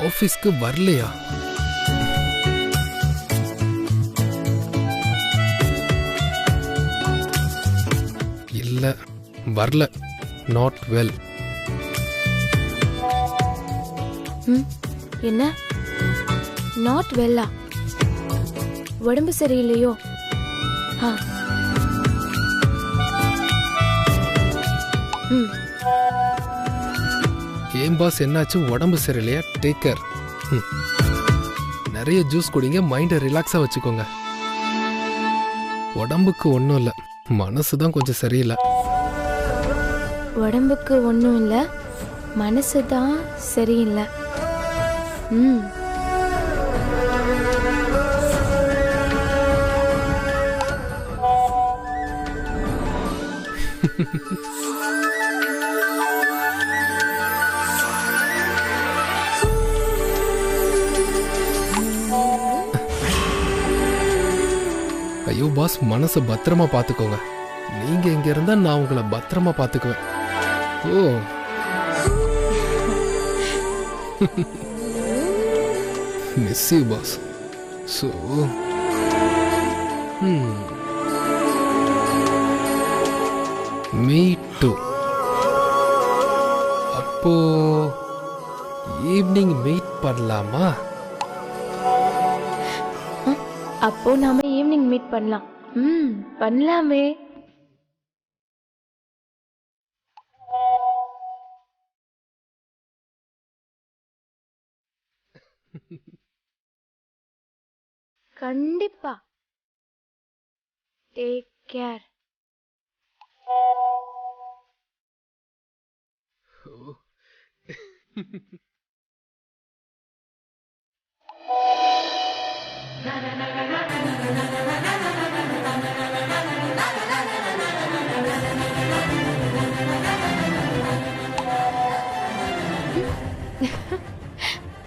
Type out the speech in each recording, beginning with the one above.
ஆபீஸ்க்கு வரலையா? இல்ல, வரல. Not well. என்ன நாட் வெல்லா? உடம்பு சரியில்லையோ? ஏன் பாஸ், என்னாச்சு? உடம்பு சரியில்லையா? Take care. நிறைய ஜூஸ் குடிங்க, மைண்டை ரிலாக்ஸா வச்சுக்கோங்க. உடம்புக்கு ஒன்றும் இல்லை, மனசு தான் கொஞ்சம் சரியில்லை. உடம்புக்கு ஒன்றும் இல்லை, மனசு தான் சரியில்லை. ஐயோ பாஸ், மனசை பத்திரமா பார்த்துக்கோங்க. நீங்க இங்க இருந்தா நான் உங்களை பத்திரமா பார்த்துக்குவேன். Oh miss you boss. So me too. அப்போ ஈவினிங் மீட் பண்ணலாமா? அப்போ நாம ஈவினிங் மீட் பண்ணலாம். பண்ணலாமே. கண்டிப்பா. Take care.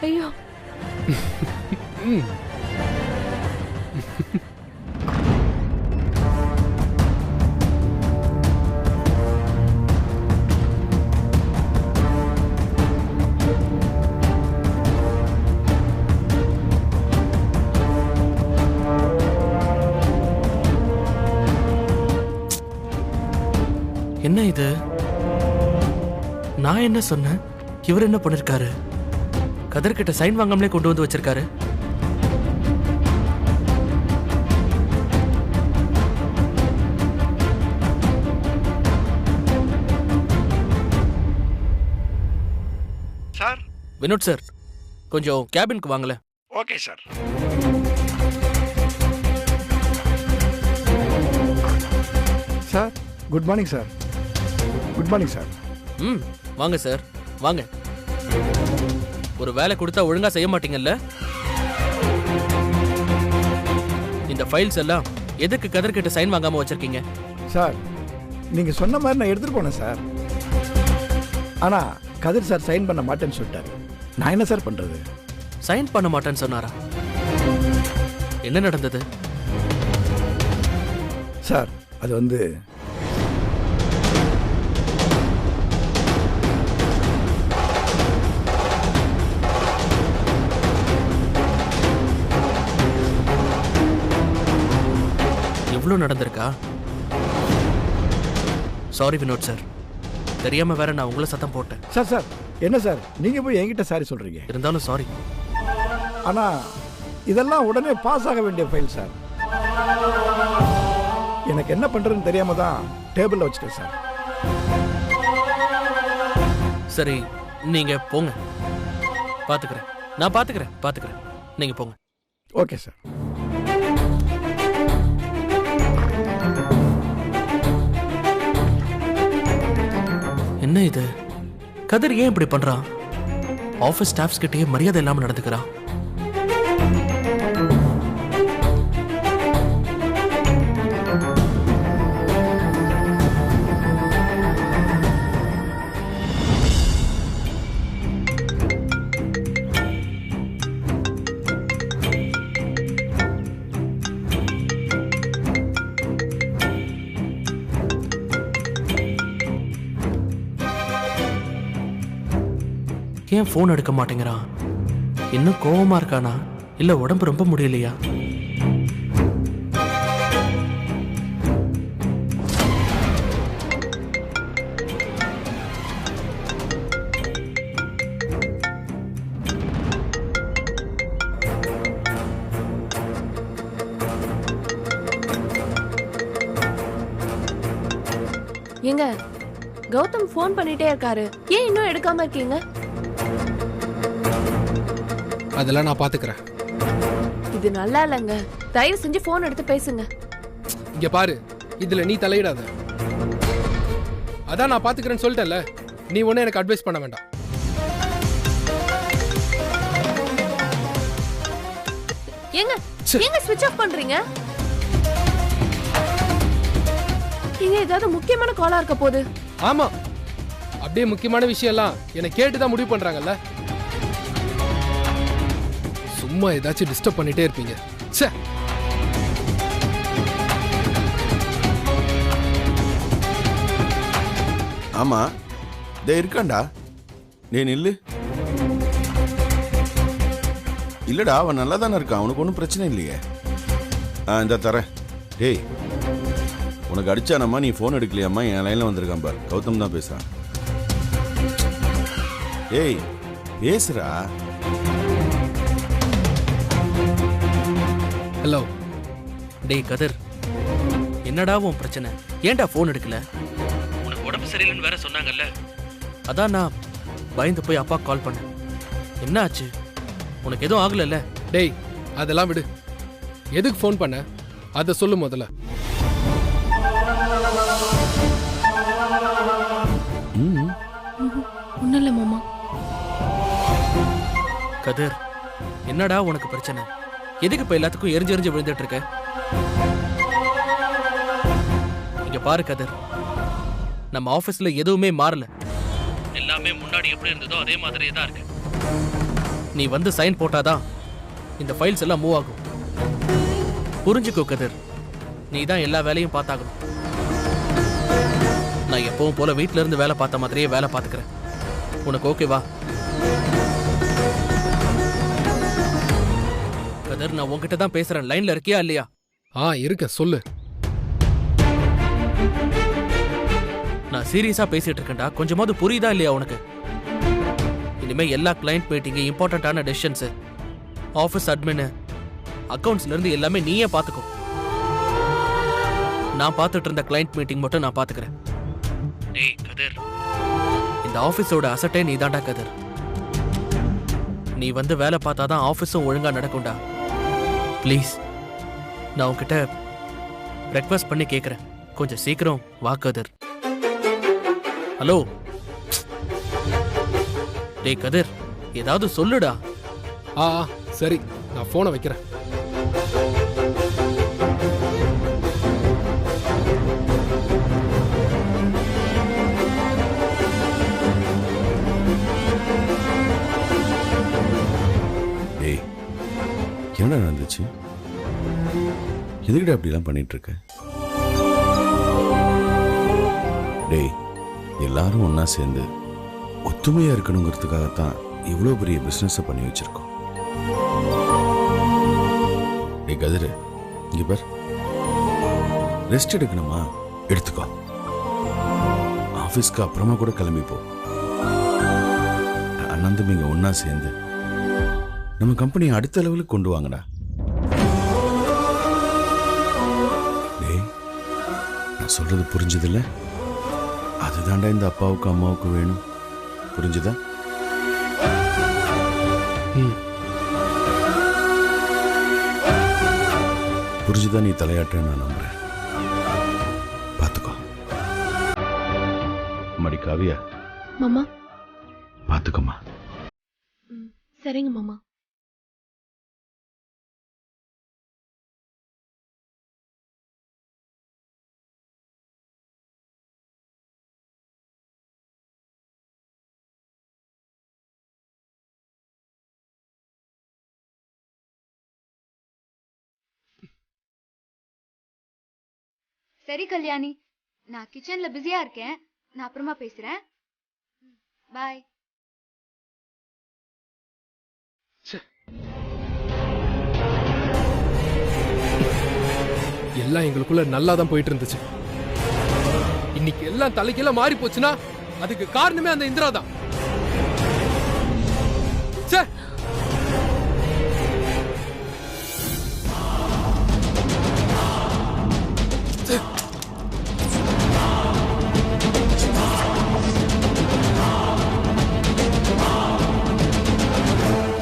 ஐயோ. என்ன இது? நான் என்ன சொன்னேன்? இவர் என்ன பண்ணிருக்காரு? கதர்கிட்ட சைன் வாங்காமலே கொண்டு வந்து வச்சிருக்காரு. சார். வினோத் சார், கொஞ்சம் கேபினுக்கு வாங்கல. Okay sir. Sir good morning sir. Good morning sir. வாங்க சார், வாங்க. ஒரு வேலை கொடுத்தா ஒழுங்கா செய்ய மாட்டீங்கல்ல? இந்த ஃபைல்ஸ் எல்லாம் எதுக்கு கதர்கிட்ட சைன் வாங்காம வச்சிருக்கீங்க? சார் நீங்கள் சொன்ன மாதிரி நான் எடுத்துகிட்டு போனேன் சார். ஆனால் கதிர் சார் சைன் பண்ண மாட்டேன்னு சொல்லிட்டாரு. நான் என்ன சார் பண்ணுறது? சைன் பண்ண மாட்டேன்னு சொன்னாரா? என்ன நடந்தது சார்? அது வந்து இவ்வளோ நடந்திருக்கா? சாரி வினோத் சார், தெரியாம வேற நான் உங்களை சத்தம் போட்டேன். சார் சார் என்ன சார் நீங்கள் போய் என்கிட்ட சாரி சொல்கிறீங்க? இருந்தாலும் சாரி. ஆனால் இதெல்லாம் உடனே பாஸ் ஆக வேண்டிய ஃபைல் சார். எனக்கு என்ன பண்ணுறதுன்னு தெரியாம தான் டேபிளில் வச்சுட்டேன் சார். சரி, நீங்க போங்க, பாத்துக்கிறேன். நான் பாத்துக்கிறேன். நீங்க போங்க. Okay sir. என்ன இது? கதிர் ஏன் இப்படி பண்றான்? ஆபீஸ் ஸ்டாஃப்ஸ் கிட்டயே மரியாதை இல்லாம நடந்துக்கிறான். ஏன் ஃபோன் எடுக்க மாட்டேங்கிறான்? இன்னும் கோவமா இருக்கானா இல்ல உடம்பு ரொம்ப முடியலையா? ஏங்க, கௌதம் ஃபோன் பண்ணிட்டே இருக்காரு, ஏன் இன்னும் எடுக்காம இருக்கீங்க? அதெல்லாம் நான் பாத்துக்கிறேன். இது நல்லா இல்லைங்க, தயவு செஞ்சு ஃபோன் எடுத்து பேசுங்க. இங்க பாரு, இதுல நீ தலையிடாத. அதான் நான் பாத்துக்கிறேன்னு சொல்லிட்டேன்ல, நீ ஒன்னும் எனக்கு அட்வைஸ் பண்ண வேண்டாம். ஏங்க ஏங்க ஸ்விட்ச் ஆஃப் பண்றீங்க? இங்க ஏதாவது முக்கியமான காலா இருக்க போகுது. ஆமா, அப்படியே முக்கியமான விஷயம் எல்லாம் என்னை கேட்டுதான் முடிவு பண்றாங்கல்ல. சும்மா ஏதாச்சும் டிஸ்டர்ப் பண்ணிட்டே இருப்பீங்க. ச்சே. ஆமா, டே இருக்காண்டா. டே நில்லு. இல்லடா, அவன் நல்லா தானே இருக்கான், அவனுக்கு ஒன்றும் பிரச்சனை இல்லையே. இந்த தரேன். டேய், உனக்கு அடிச்சானம்மா, நீ ஃபோன் எடுக்கலையாம்மா? என் லைனில் வந்திருக்கான் பார், கௌதம் தான் பேசுறான். டேய் பேசுறா. ஹலோ. டேய் கதிர், என்னடா உன் பிரச்சனை? ஏன்டா ஃபோன் எடுக்கல? உனக்கு உடம்பு சரியில்லைன்னு வேற சொன்னாங்கல்ல, அதான் நான் பயந்து போய் அப்பா கால் பண்ணேன். என்ன ஆச்சு? உனக்கு எதுவும் ஆகலல்ல? டேய் அதெல்லாம் விடு, எதுக்கு ஃபோன் பண்ண அதை சொல்லு முதல்ல. ஒண்ணும் இல்ல மாமா. கதிர், என்னடா உனக்கு பிரச்சனை? எதுக்கு இப்ப எல்லாத்துக்கும் எரிஞ்சு எரிஞ்சு விழுந்துட்டு இருக்க? இங்க பாரு கதிர், நம்ம ஆபீஸ்ல எதுவுமே மாறல, எல்லாமே முன்னாடி எப்படி இருந்ததோ அதே மாதிரியே தான் இருக்கு. நீ வந்து சைன் போட்டாதான் இந்த ஃபைல்ஸ் எல்லாம் மூவ் ஆகும். புரிஞ்சுக்கோ கதிர், நீ தான் எல்லா வேலையும் பார்த்தாகணும். நான் எப்பவும் போல வீட்ல இருந்து வேலை பார்த்த மாதிரியே வேலை பார்த்துக்கிறேன். உனக்கு ஓகேவா? கதிர், நான் உன்கிட்ட தான் பேசுறேன். லைன்ல இருக்கியா இல்லையா? இருக்க, சொல்லு. நான் சீரியஸா பேசிட்டு இருக்கேன்டா, கொஞ்சமாவது புரியுதா இல்லையா உனக்கு? இனிமே எல்லா கிளைண்ட் மீட்டிங், இம்பார்ட்டன்டான டெசிஷன்ஸ், ஆஃபீஸ் அட்மின், அக்கவுண்ட்ஸ்ல இருந்து எல்லாமே நீயே பாத்துக்கோ. நான் பார்த்துட்டு இருந்த கிளைண்ட் மீட்டிங் மட்டும் நான் பாத்துக்கிறேன். டேய் கதிர், இந்த ஆபீஸோட அசட்டே நீ தான்டா கதிர். நீ வந்து வேலை பார்த்தாதான் ஆபீஸும் ஒழுங்கா நடக்கும்டா. ப்ளீஸ், நான் உன்கிட்ட ரெக்வெஸ்ட் பண்ணி கேட்கிறேன், கொஞ்சம் சீக்கிரம் வா கதிர். ஹலோ. டேய் கதிர், ஏதாவது சொல்லுடா. சரி, நான் போனை வைக்கிறேன். டேய், என்ன நடந்துச்சு? எதுக்கிட்ட அப்படிலாம் பண்ணிட்டு இருக்க? டேய், எல்லாரும் ஒன்னா சேர்ந்து ஒத்துமையா இருக்கணுங்கிறதுக்காகத்தான் இவ்வளோ பெரிய பிஸ்னஸை பண்ணி வச்சிருக்கோம். டேய் கதிரு, இங்க பார், ரெஸ்ட் எடுக்கணுமா எடுத்துக்கோ, ஆஃபீஸ்க்கு அப்புறமா கூட கிளம்பி போ. அண்ணன் நீங்க ஒன்னா சேர்ந்து நம்ம கம்பெனியை அடுத்த லெவலுக்கு கொண்டு வாங்கடா. டேய், நான் சொல்றது புரிஞ்சதில்ல? அதுதான்டா இந்த அப்பாவுக்கு அம்மாவுக்கு வேணும், புரிஞ்சுதா? புரிஞ்சுதா? நீ தலையாட்ட நான் நம்புறேன், பாத்துக்கோ. மடி காவியா, மாமா பாத்துக்கோமா. சரிங்க மாமா. சரி கல்யாணி, நான் கிச்சன்ல பிஸியா இருக்கேன், நான் அப்புறமா பேசுறேன். பாய். எல்லாம் எங்களுக்குள்ள நல்லா தான் போயிட்டு இருந்துச்சு. இன்னைக்கு எல்லாம் தலைக்கெல்லாம் மாறி போச்சுன்னா அதுக்கு காரணமே அந்த இந்திரா தான். ச்சே.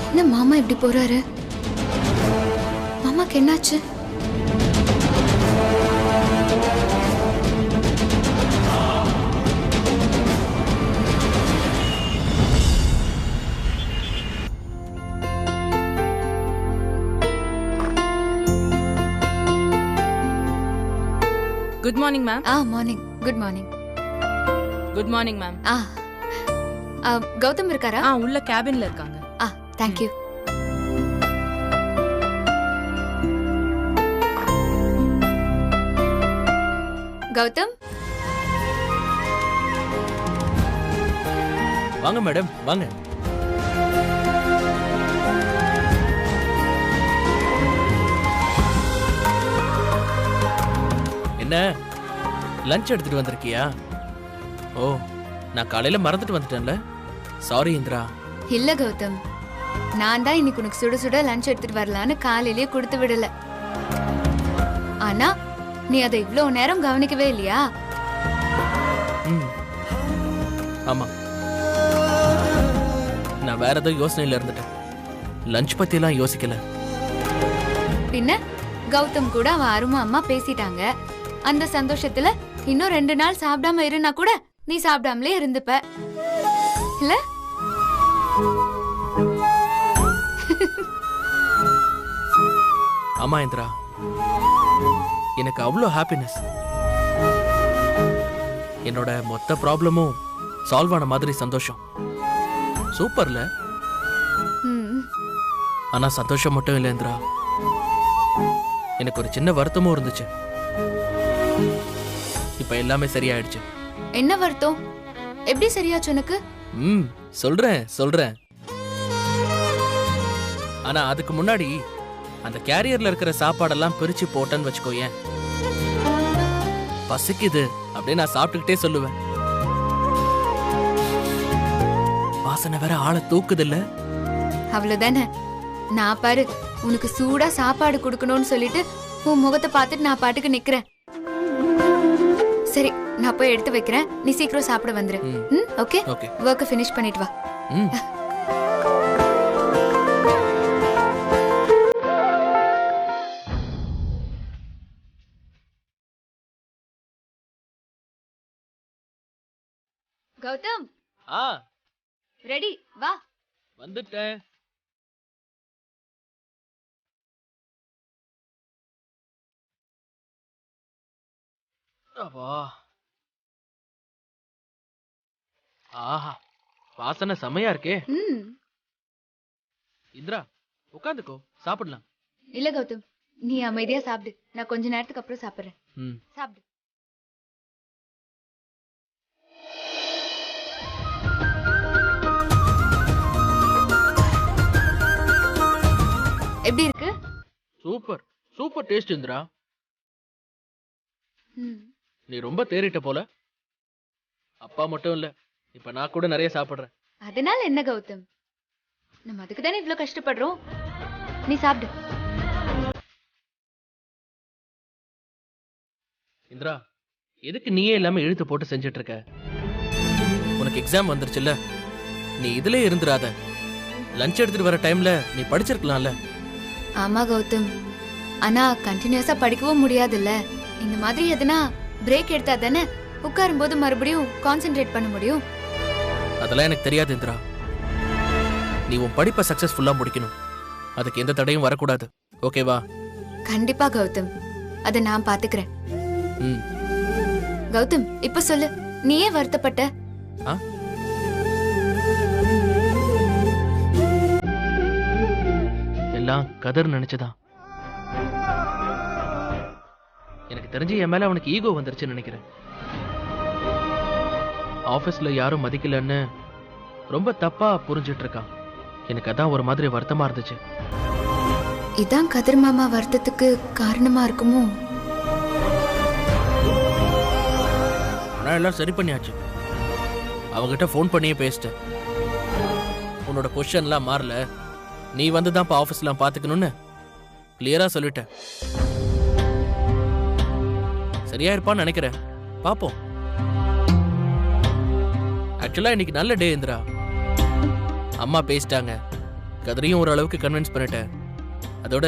என்ன மாமா இப்படி போறாரு? மாமாக்கு என்னாச்சு? Good morning ma'am. Morning. Good morning. Good morning ma'am. Gautam இருக்காரா? உள்ள கேபின்ல இருக்காங்க. தேங்க்யூ. கௌதம், வாங்க மேடம், வாங்க. என்ன லஞ்ச் எடுத்துட்டு வந்திருக்கியா? ஓ, நான் காலையில மறந்துட்டு வந்துட்டேன்ல. சாரி இந்திரா. இல்ல கௌதம், நான் தான் இன்னைக்கு உனக்கு சுட சுட லஞ்ச் எடுத்துட்டு வரலான்னு காலையிலேயே கொடுத்து விடல. ஆனா நீ அதை இவ்வளவு நேரம் கவனிக்கவே இல்லையா? ஆமா, நான் வேற ஏதோ யோசனையில இருந்துட்டேன். லஞ்ச் பத்தி எல்லாம் யோசிக்கல. பின்ன கௌதம் கூட அவன் அருமா அம்மா பேசிட்டாங்க. அந்த சந்தோஷத்துல இன்னும் 2 நாள் சாப்பிடாம இருந்தா கூட நீ சாப்பிடாமலே இருந்துப்ப இல்ல? ஆமா இந்திரா, எனக்கு அவ்வளோ ஹாப்பினஸ். என்னோட மொத்த ப்ராப்ளமும் சால்வ் ஆன மாதிரி சந்தோஷம். சூப்பர்ல. ஆனா சந்தோஷம் மட்டும் இல்லை இந்திரா, எனக்கு ஒரு சின்ன வருத்தமும் இருந்துச்சு. இப்ப எல்லாமே சரியாயிடுச்சு. என்ன வருத்தம்? எப்படி சரியாச்சு உனக்கு? சொல்றேன். ஆனா அதுக்கு முன்னாடி அந்த கேரியர்ல இருக்கிற சாப்பாடெல்லாம் பிரிச்சு போட்டேன்னு வச்சுக்கோயேன், பசிக்குது அப்படியே நான் சாப்பிட்டுக்கிட்டே சொல்லுவேன். வாசனை வேற ஆளை தூக்குது இல்ல? அவ்வளவுதானே. நான் பாரு உனக்கு சூடா சாப்பாடு கொடுக்கணும்னு சொல்லிட்டு உன் முகத்தை பார்த்துட்டு நான் பாட்டுக்கு நிக்கிறேன். சரி, நான் போய் எடுத்து வைக்கிறேன். நீ சீக்கிரம் சாப்பிட வந்துரு. ஓகே? வொர்க்க ஃபினிஷ் பண்ணிட்டு வா. கௌதம், ரெடி வா. வந்துட்டேன். ஆஹா, வாசனை செமையா இருக்கே. இந்திரா, உட்காந்துக்கோ, சாப்பிடலாம். இல்ல கௌதம், நீ அமைதியா சாப்பிடு. நான் கொஞ்ச நேரத்துக்கு அப்புறம் சாப்பிடுறேன். சாப்பிடு. எப்படி இருக்கு? Super super taste Indira. நீ ரொம்ப தேறிட்ட போல. அப்பா மட்டும் இல்ல, இப்ப நான் கூட நிறைய சாப்பிடுறேன். அதனால என்ன கௌதம், நம்ம அதுக்கு தானே இவ்ளோ கஷ்டப்படுறோம். நீ சாப்பிடு. இந்திரா, எதுக்கு நீயே எல்லாமே இழுத்து போட்டு செஞ்சிட்டு இருக்க? உனக்கு எக்ஸாம் வந்துருச்சுல்ல, நீ இதுலயே இருந்துராத. லஞ்ச் எடுத்துட்டு வர டைம்ல நீ படிச்சிருக்கலாம்ல. ஆமா கௌதம், ஆனா கண்டினியூஸா படிக்கவும் முடியாதுல்ல. இந்த மாதிரி எதனா பிரேக் எடுத்தா தானே உட்காரும் போது மறுபடியும் கான்சென்ட்ரேட் பண்ண முடியும். அதெல்லாம் எனக்கு தெரியாது இந்திரா. நீ உன் படிப்பை சக்சஸ்ஃபுல்லா முடிக்கணும். அதுக்கு எந்த தடையும் வரக்கூடாது. ஓகேவா? கண்டிப்பா கௌதம், அதை நான் பாத்துக்கிறேன். கௌதம், இப்ப சொல்லு, நீ ஏன் வருத்தப்பட்ட? எல்லாம் கதர் நினைச்சதான். எனக்கு தெரிஞ்சு என் மேல அவனுக்கு ஈகோ வந்துருச்சுன்னு நினைக்கிறேன். ஆபீஸ்ல யாரும் மதிக்கலன்னு ரொம்ப தப்பா புரிஞ்சிட்டு இருக்கான். எனக்கு அதான் ஒரு மாதிரி வருத்தமா இருந்துச்சு. இதான் கதிர் மாமா வருத்தத்துக்கு காரணமா இருக்குமோ? அதான் எல்லாம் சரி பண்ணியாச்சு. அவங்ககிட்ட ஃபோன் பண்ணியே பேசிட்டேன். உன்னோட பொசிஷன்லாம் மாறல, நீ வந்து தான் இப்போ ஆஃபீஸ்லாம் பார்த்துக்கணும்னு கிளியரா சொல்லிட்டேன். சரியா இருப்பான்னு நினைக்கிறேன், பார்ப்போம். ஆக்சுவலா இன்னைக்கு நல்ல டே இந்திரா. அம்மா பேசிட்டாங்க, கதிரையும் ஓரளவுக்கு கன்வின்ஸ் பண்ணிட்டேன். அதோட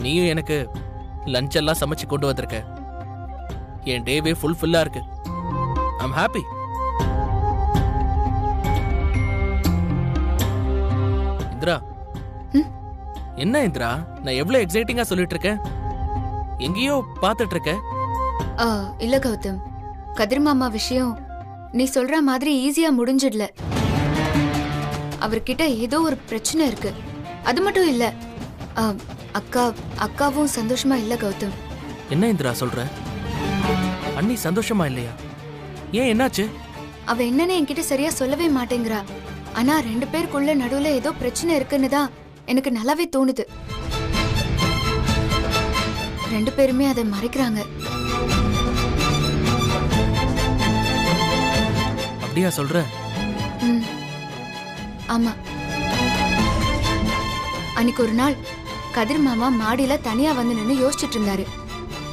நீயும் எனக்கு லஞ்ச் எல்லாம் சமைச்சு கொண்டு வந்திருக்க. என் டேவே ஃபுல்ஃபில்லா இருக்கு. I'm happy. இந்திரா, என்ன இந்திரா, நான் எவ்வளவு எக்ஸைட்டிங்கா சொல்லிட்டு இருக்கேன், எங்கேயோ பார்த்துட்டு இருக்க. இல்ல கௌதம், கதிர் மாமா விஷயம் நீ சொல்ற மாதிரி ஈஸியா முடிஞ்சிடல. அவர்கிட்ட ஏதோ ஒரு பிரச்சனை இருக்கு. அது மட்டும் இல்ல, அக்காவும் சந்தோஷமா இல்ல கௌதம். என்ன இந்திரா சொல்ற? அண்ணி சந்தோஷமா இல்லையா? ஏன், என்னாச்சு? அவ என்னன்னு என்கிட்ட சரியா சொல்லவே மாட்டேங்கிறா. ஆனா 2 பேருக்குள்ள நடுவுல ஏதோ பிரச்சனை இருக்குன்னு தான் எனக்கு நல்லாவே தோணுது. 2 பேருமே அதை மறைக்கிறாங்க. அப்படியா சொல்ற? ஆமா. அன்னைக்கு ஒரு நாள் கதிர் மாமா மாடியில தனியா வந்து நின்னு யோசிச்சுட்டு இருந்தாரு.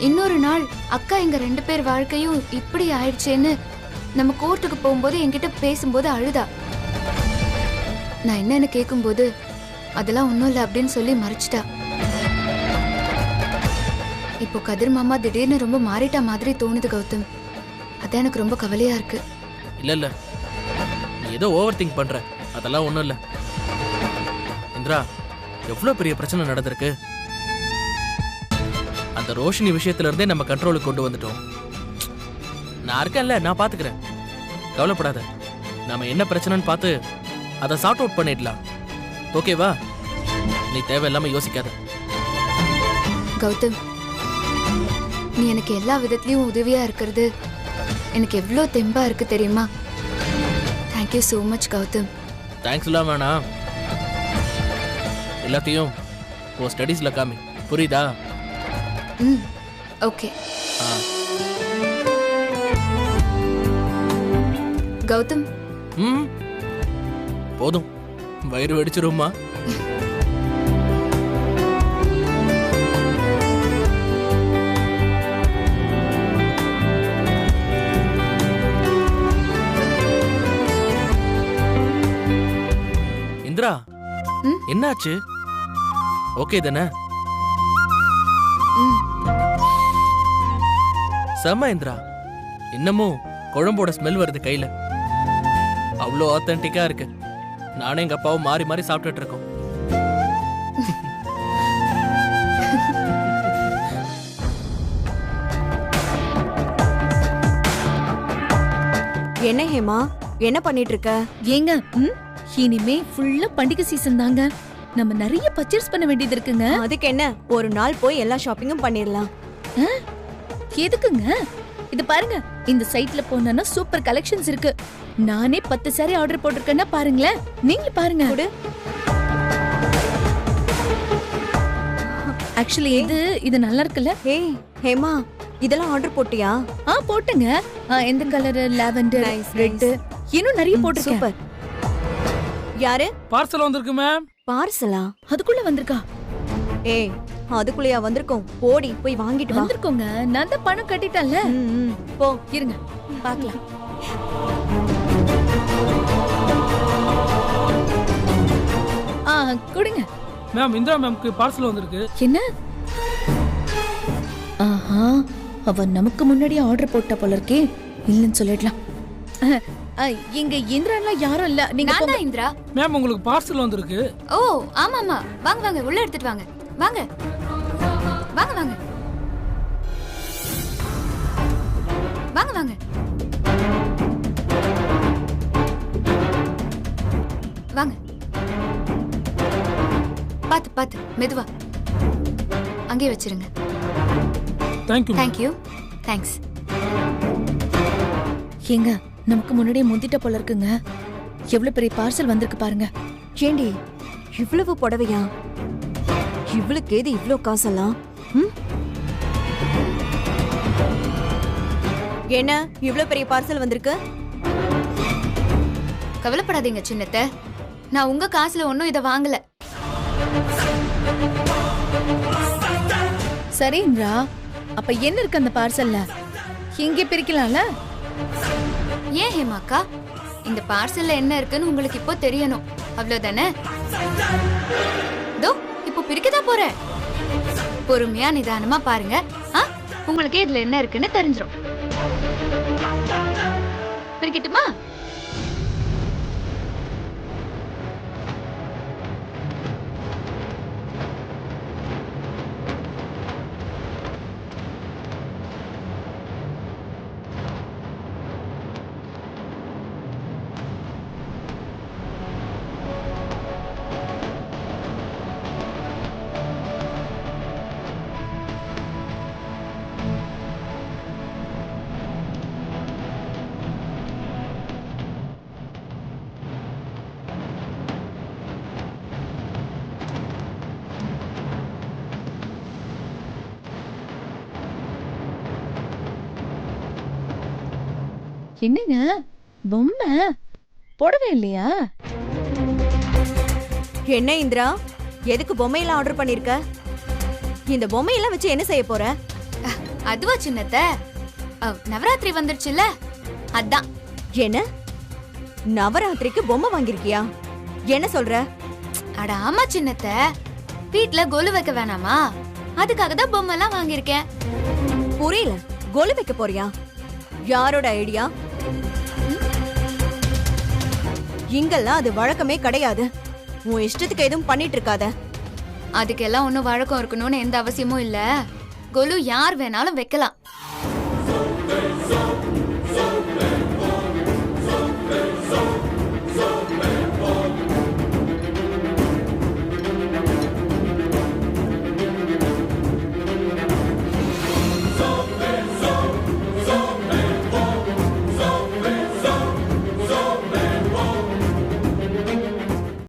இன்னொரு நாள் அக்கா எங்க 2 பேர் வாழ்க்கையும் இப்படி ஆயிடுச்சேன்னு நம்ம கோர்ட்டுக்கு போகும்போது என்கிட்ட பேசும்போது அழுதா. நான் என்னன்னு கேட்கும்போது அதெல்லாம் ஒன்றும் இல்லை அப்படின்னு சொல்லி மறைச்சிட்டா. இப்போ கதிர் மாமா திடீர்னு ரொம்ப மாறிட்டா மாதிரி தோணுது கௌதம். அதான் எனக்கு ரொம்ப கவலையா இருக்கு. இல்ல இல்ல, நீ ஏதோ ஓவர் திங்க் பண்ற. அதெல்லாம் ஒண்ணும் இல்ல இந்திரா. எவ்வளவு பெரிய பிரச்சனை நடந்திருக்கு. அந்த ரோஷினி விஷயத்துல இருந்தே நம்ம கண்ட்ரோலுக்கு கொண்டு வந்துட்டோம். நான் இருக்கேன்ல, நான் பாத்துக்கிறேன், கவலைப்படாத. நாம என்ன பிரச்சனைன்னு பார்த்து அதை சார்ட் அவுட் பண்ணிடலாம். ஓகேவா? நீ தேவையில்லாம யோசிக்காத. கௌதம், நீ எனக்கு எல்லா விதத்திலயும் உதவியா இருக்கிறது எனக்கு எவ்வளோ தெம்பா இருக்கு தெரியுமா? Thank you so much Gautam. Thanks எல்லாம் வேணாம், எல்லாத்தையும் உன் ஸ்டடீஸ்ல காமி, புரியுதா? ஓகே. கௌதம், போதும், வயிறு வெடிச்சிருமா? இந்திரா, என்னாச்சு? ஓகே தானே? செம்ம இந்திரா, இன்னமும் குழம்போட ஸ்மெல் வருது கையில. அவ்வளோ ஆத்தென்டிக்கா இருக்கு. நானே எங்க அப்பாவும் மாறி மாறி சாப்பிட்டுட்டு இருக்கோம். என்ன ஹேமா, என்ன பண்ணிட்டு இருக்க? ஏங்க, இனிமே ஃபுல்லா பண்டிகை சீசன் தாங்க. நம்ம நிறைய பர்ச்சேஸ் பண்ண வேண்டியது இருக்குங்க. அதுக்கு என்ன, ஒரு நாள் போய் எல்லா ஷாப்பிங்கும் பண்ணிடலாம். எதுக்குங்க? இது பாருங்க, இந்த சைட்ல போனா சூப்பர் கலெக்ஷன்ஸ் இருக்கு. நானே 10 saree ஆர்டர் போட்டிருக்கேன்னா பாருங்களேன். நீங்க பாருங்க. ஆக்சுவலி இது நல்லா இருக்குல்ல? ஏய் ஹேமா, இதெல்லாம் ஆர்டர் போட்டியா? போட்டுங்க. எந்த கலர்? லாவெண்டர், ரெட், இன்னும் நிறைய போட்டுருக்கேன். சூப்பர். யாரு? பார்சல் வந்திருக்கு மேம். பார்சலா? அதுக்குள்ள வந்திருக்கா? ஏய், அதுக்குள்ளயா வந்திருக்கோம்? போடி போய் வாங்கிட்டு வா. வந்திருக்கோங்க, நான் தான் பணம் கட்டிட்டேன்ல. போ. இருங்க பார்க்கலாம். கொடுங்க மேம். இந்திரா மேம்க்கு பார்சல் வந்திருக்கு. என்ன? ஆஹா, அவ நமக்கு முன்னாடியே ஆர்டர் போட்ட போல இருக்கே. இல்லன்னு சொல்லிடலாம். இங்க இந்திராலாம் யாரும் இல்ல. நீங்க நான் இந்திரா. மேம், உங்களுக்கு பார்சல் வந்திருக்கு. ஓ ஆமா ஆமா, வாங்க வாங்க, உள்ள எடுத்துட்டு வாங்க. வாங்க வாங்க வாங்க வாங்க வாங்க. வாங்க. பாத்து பாத்து, மெதுவா. அங்கே வச்சிருங்க. தேங்க்யூ. தேங்க்யூ. தேங்க்ஸ். ஏங்க, நமக்கு முன்னாடியே முந்திட்ட போல இருக்குங்க. எவ்வளவு பெரிய பார்சல் வந்திருக்கு பாருங்க. ஏண்டி, இவ்வளவு புடவையா? இவ்வளவுக்கு ஏது இவ்வளவு காசெல்லாம்? என்ன இவ்ளோ பெரிய பார்சல் வந்திருக்கு? கவலைப்படாதீங்க சின்னத்தை, நான் உங்க காசுல ஒன்னும் இதை வாங்கல. சரி இந்திரா, அப்ப என்ன இருக்கு அந்த பார்சல்ல? இங்கே பிரிக்கலாம்ல? ஏன் ஹேமாக்கா, இந்த பார்சல்ல என்ன இருக்குன்னு உங்களுக்கு இப்போ தெரியணும், அவ்வளவுதானே? இப்போ பிரிக்கதான் போறேன். பொறுமையா நிதானமா பாருங்க, உங்களுக்கு இதுல என்ன இருக்குன்னு தெரிஞ்சிடும். பிரிக்கட்டுமா? என்னங்க பொம்மை போடவே இல்லையா? என்ன இந்திரா, எதுக்கு பொம்மையெல்லாம் ஆர்டர் பண்ணிருக்க? இந்த பொம்மையெல்லாம் வச்சு என்ன செய்ய போற? அதுவா சின்னத்தை, நவராத்திரி வந்துருச்சுல்ல, அதான். என்ன நவராத்திரிக்கு பொம்மை வாங்கிருக்கியா? என்ன சொல்ற? அட ஆமா சின்னத்தை, வீட்ல கொலு வைக்க வேணாமா, அதுக்காக தான் பொம்மை எல்லாம் வாங்கியிருக்கேன். புரியல, கொலு வைக்க போறியா? யாரோட ஐடியா? இங்கெல்லாம் அது வழக்கமே கிடையாது. உன் இஷ்டத்துக்கு எதுவும் பண்ணிட்டு இருக்காத. அதுக்கெல்லாம் ஒன்னும் வழக்கம் இருக்கணும்னு எந்த அவசியமும் இல்ல. கொலு யார் வேணாலும் வைக்கலாம்.